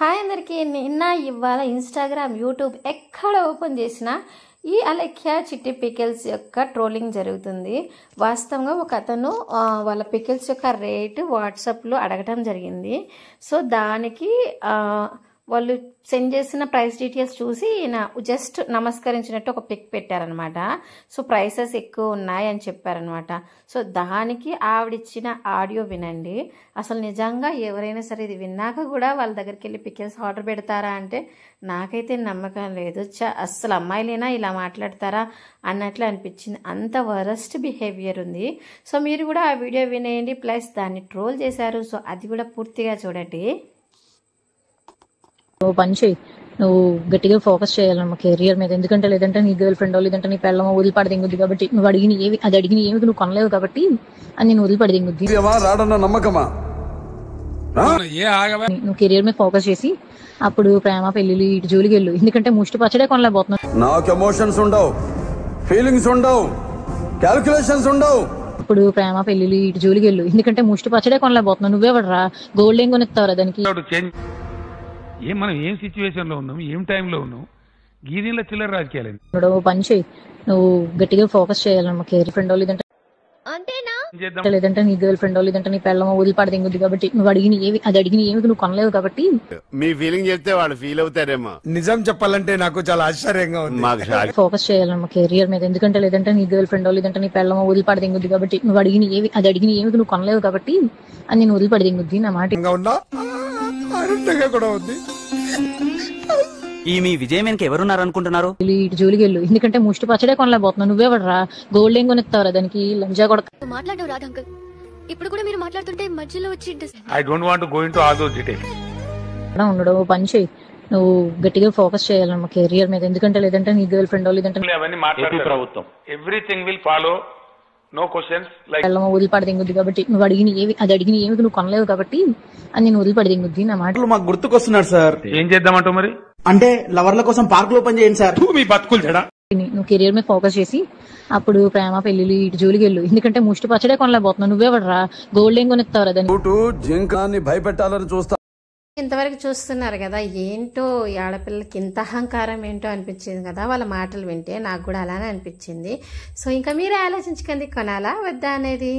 Hi అందరికీ. నిన్న ఇవాళ ఇన్స్టాగ్రామ్, యూట్యూబ్ ఎక్కడ ఓపెన్ చేసినా ఈ అలెఖ్యా చిట్టి పికిల్స్ యొక్క ట్రోలింగ్ జరుగుతుంది. వాస్తవంగా ఒక అతను వాళ్ళ పికిల్స్ యొక్క రేటు వాట్సాప్లో అడగటం జరిగింది. సో దానికి వాళ్ళు సెండ్ చేసిన ప్రైస్ డీటెయిల్స్ చూసి ఈయన జస్ట్ నమస్కరించినట్టు ఒక పిక్ పెట్టారనమాట. సో ప్రైసెస్ ఎక్కువ ఉన్నాయి అని చెప్పారనమాట. సో దానికి ఆవిడిచ్చిన ఆడియో వినండి. అసలు నిజంగా ఎవరైనా సరే ఇది విన్నాక కూడా వాళ్ళ దగ్గరికి వెళ్ళి పికిల్స్ ఆర్డర్ పెడతారా అంటే నాకైతే నమ్మకం లేదు. అస్సలు అమ్మాయిలైనా ఇలా మాట్లాడతారా అన్నట్లు అనిపించింది. అంత వరస్ట్ బిహేవియర్ ఉంది. సో మీరు కూడా ఆ వీడియో వినేయండి. ప్లస్ దాన్ని ట్రోల్ చేశారు. సో అది కూడా పూర్తిగా చూడండి. నువ్వు పని చేయి, నువ్వు గట్టిగా ఫోకస్ చేయాలన్నమా కెరియర్ మీద. ఎందుకంటే లేదంటే నీ గర్ల్ ఫ్రెండ్ లేదంటే నీ పెళ్ళమో వదిలిపడి దింగుద్ది. కాబట్టి నువ్వు అడిగిన ఏమి నువ్వు కొనలేవు కాబట్టి అది నేను వదిలిపడి దింగుద్ది. నువ్వు కెరియర్ మీద ఫోకస్ చేసి అప్పుడు ప్రేమ పెళ్లిళ్ళు ఇటు జోలికి వెళ్ళు. ఎందుకంటే ముష్టి పచ్చడే కొనలేకపోతున్నావు. నాకు ఎమోషన్స్ ఉండవు, ఫీలింగ్స్ ఉండవు, క్యాలిక్యులేషన్స్ ఉండవు. ఇప్పుడు ప్రేమ పెళ్లిళ్ళు ఇటు జోలికి వెళ్ళు. ఎందుకంటే ముష్టి పచ్చడే కొనలేకపోతున్నావు. నువ్వేవడరా గోల్డ్ ఏం కొనిస్తావురా దానికి? మనం ఏం సిచ్యువేషన్ లో ఉన్నాం, ఏం టైంలో ఉన్నాం, గీదీల చిల్లర రాజకీయాలు. నువ్వు పని చేయి, నువ్వు గట్టిగా ఫోకస్ చేయాలన్నమా కెరియర్ ఫ్రెండ్ లేదంటే లేదంటే నీ గర్ల్ ఫ్రెండ్ లేదంటే నీ పెళ్ళమో వదిలిపడి దింగుద్ది. కాబట్టి నువ్వు అడిగిన ఏమి నువ్వు కొనలేవు కాబట్టి మీ ఫీలింగ్ చెప్తే వాళ్ళు ఫీల్ అవుతారేమో. నిజం చెప్పాలంటే నాకు చాలా ఆశ్చర్యంగా ఉంది. ఫోకస్ చేయాలన్నమా కెరియర్ మీద. ఎందుకంటే లేదంటే నీ గర్ల్ ఫ్రెండ్ లేదంటే నీ పెళ్ళమో వదిలిపడి దింగుద్ది. కాబట్టి నువ్వు అడిగిన ఏమి నువ్వు కొనలేవు కాబట్టి అది నేను వదిలిపడి దింగుద్ది. నా మాట కూడా ఉంది. ఈ మీ విజయం వెనక ఎవరున్నారు అనుకుంటున్నారు? ఇటు జోలికి వెళ్ళు. ఎందుకంటే ముష్టి పచ్చడే కొనలేకపోతున్నావు. నువ్వేవడరా గోల్డ్ ఏం కొనిస్తావురా దానికి? లంజా కూడా మాట్లాడవు రాదు అంకుల్. ఇప్పుడు కూడా మీరు మాట్లాడుతుంటే మధ్యలో వచ్చి I don't want to go into all those details. ఉండడు. పని చేయి, నువ్వు గట్టిగా ఫోకస్ చేయాలన్నమా కెరియర్ మీద. ఎందుకంటే లేదంటే నీ గర్ల్ ఫ్రెండ్ లేదంటే అవన్నీ మాట్లాడే ప్రభుత్వం everything will follow, no questions like పెళ్ళమో వదిలిపడి దింగుద్ది. కాబట్టి నువ్వు అడిగిన ఏమి నువ్వు కొనలేవు కాబట్టి అది నేను వదిలిపడి దింగుద్ది. నా మాట మాకు గుర్తుకొస్తున్నారు సార్. ఏం చేద్దామంటావు మరి? అంటే లవర్ల కోసం పార్క్ ఓపెన్ చేయండి సార్. మీ బతుకులు చెడా. నువ్వు కెరియర్ మీద ఫోకస్ చేసి అప్పుడు ప్రేమ పెళ్లిళ్ళు ఇటు జోలికి వెళ్ళు. ఎందుకంటే ముష్టి పచ్చడే కొనలేకపోతున్నావు. నువ్వేవడరా గోల్డ్ ఏం కొనిస్తావురా దానికి? జింకాన్ని భయపెట్టాలని చూస్తా. ఇంతవరకు చూస్తున్నారు కదా, ఏంటో ఈ ఆడపిల్లకి ఇంత అహంకారం ఏంటో అనిపించింది కదా వాళ్ళ మాటలు వింటే. నాకు కూడా అలానే అనిపించింది. సో ఇంకా మీరే ఆలోచించకండి, కొనాలా వద్దా అనేది.